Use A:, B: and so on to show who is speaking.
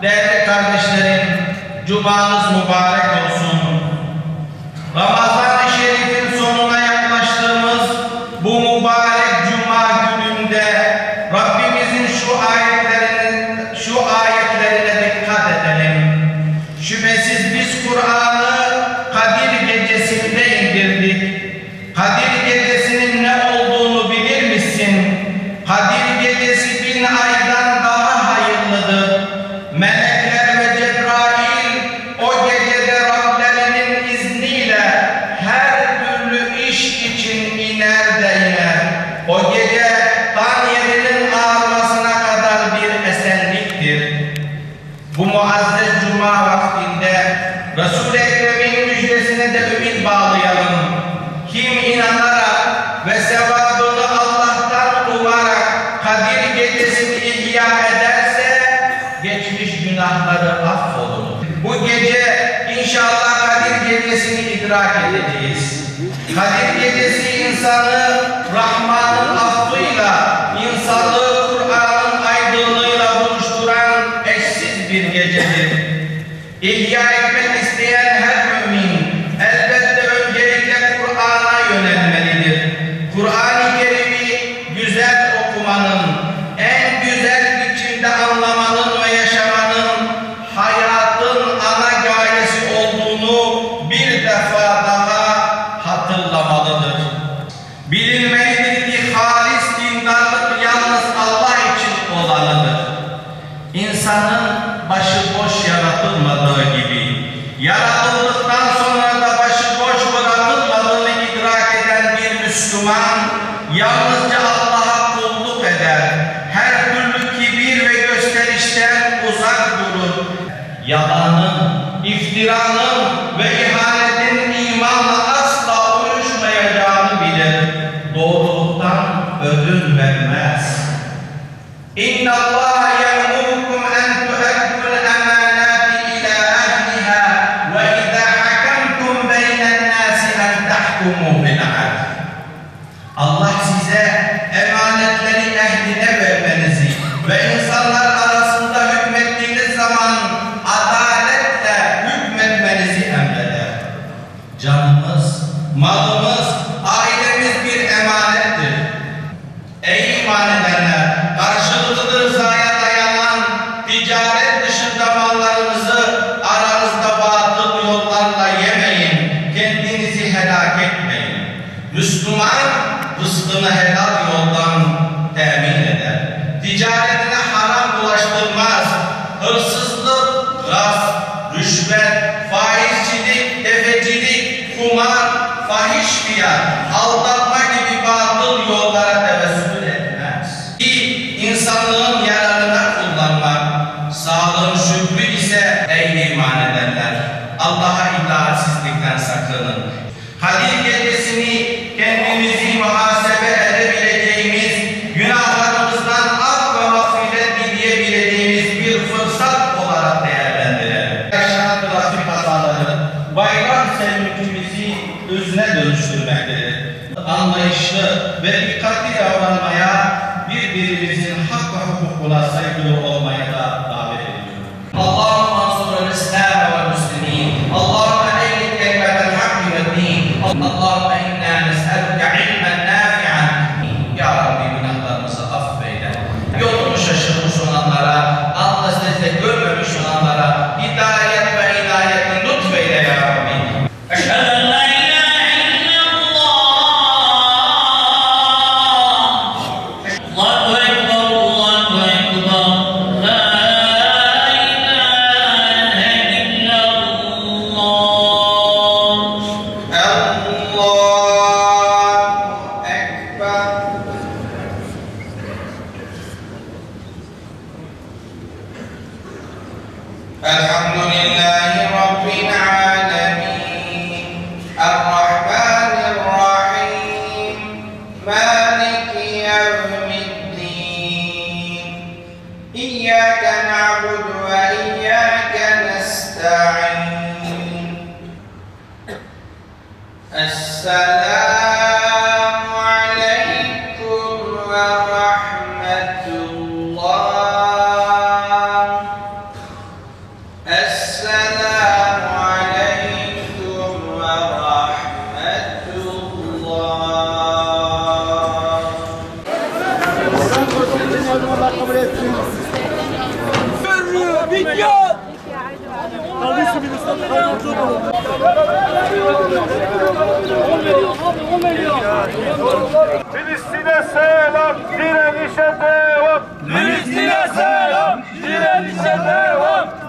A: değerli kardeşlerim, cumanız mübarek olsun. Ramazan Şerif'in sonuna yaklaştığımız bu mübarek cuma gününde Rabbimizin şu ayetlerine dikkat edelim. Şüphesiz biz Kur'an'ı Kadir Gecesi'nde indirdik. Kadir Gecesi'nin ne olduğunu bilir misin? Kadir Gecesi 1000 aydan daha hayırlıdır. Melekler ve Cebrail o gecede Rablerinin izniyle her türlü iş için iner de iner. O gece kan yerinin ağarmasına kadar bir esenliktir. Bu muazzez cuma vaktinde Resul-i Ekrem'in müjdesine de ümit bağlayalım. Kim inanarak ve sevabını Allah'tan umarak Kadir Gecesi'ni ihya ederse geçmiş günahları affolur. Bu gece inşallah Kadir Gecesi'ni idrak edeceğiz. Kadir Gecesi insanı Rahman'ın affıyla, insanlığı Kur'an'ın aydınlığıyla buluşturan eşsiz bir gecedir. İhya etmek isteyen her mümin elbette öncelikle Kur'an'a yönelmelidir. Kur'an-ı Kerim'i güzel okumanın, en güzel biçimde anlamanın ve yaşamanın hayatın ana gayesi olduğunu bir defa daha hatırlamalıdır. Bilinmelidir ki halis dindarlık yalnız Allah için olanıdır. İnsanın başıboş yaratılmadığı gibi, yaratıldıktan sonra da başıboş bırakılmadığını idrak eden bir Müslüman, yalnızca Allah'a kulluk eder. Her türlü kibir ve gösterişten uzak durur. Yalanın, iftiranın ve ihanetin imanla asla uyuşmayacağını bilir. Doğruluktan ödün vermez. İnna Allah ya'murukum en tu'addul emanati ila ahliha ve izâ hakamtum beynen nâsi en tahkumu bil adl. Allah size emanetleri ehline vermenizi ve insanlar arasında hükmettiğiniz zaman adaletle hükmetmenizi emreder. Canımız, malımız, ailemiz bir emanettir. Ey iman edenler! Karşılıklı rızaya dayanan ticaret dışında mallarınızı aranızda batıl yollarla yemeyin. Kendinizi helak etmeyin. Müslüman rızkını helal yoldan temin eder. Ticaretine haram bulaştırmaz. Hırsızlık, gasp, rüşvet, faizcilik, tefecilik, kumar, fahiş fiyat, aldatma gibi batıl yollara tevessül etmez. İnsanlığın yararına kullanmak, sağlığın şükrü ise ey iman edenler, Allah'a itaatsizlikten sakının. Kadir Gecesi'ni kendimizi muhasebe edebileceğimiz, günahlarımızdan af ve mağfiret dileyebileceğimiz bir fırsat olarak değerlendirelim. Yaşanan trafik kazaları, bayram sevincimizi hüzne dönüştürmektedir. Anlayışlı ve dikkatli davranmaya, birbirimizin hak ve hukukuna saygılı olmaya da davet ediyorum. Allahümme ansur el-İslam ve Müslümin. Allahümme eyyid kelimetel hakkı ve din. Allahümme inna nes'eluke ilmen nafi'an. Ya Rabbi günahlarımızı affeyle. Yolunu şaşırmış olanlara, Allah sizde görmemiş olanlara hidayet ve inayetini lütfeyle ya Rabbi. Eşhedü en la ilahe illallah. Allahu ekber, Allahu ekber. La ilahe illallah. Allahu ekber. Elhamdülillahi Rabbil alemin. Errahmanirrahim. Maliki yevmiddin. İyyâke na'budu ve iyyâke nesta'in. Esselamu aleyküm ve rahmetullah.
B: Esselamu aleyküm ve rahmetullah.
C: Dikkat!
D: Filistin'e selam, direnişe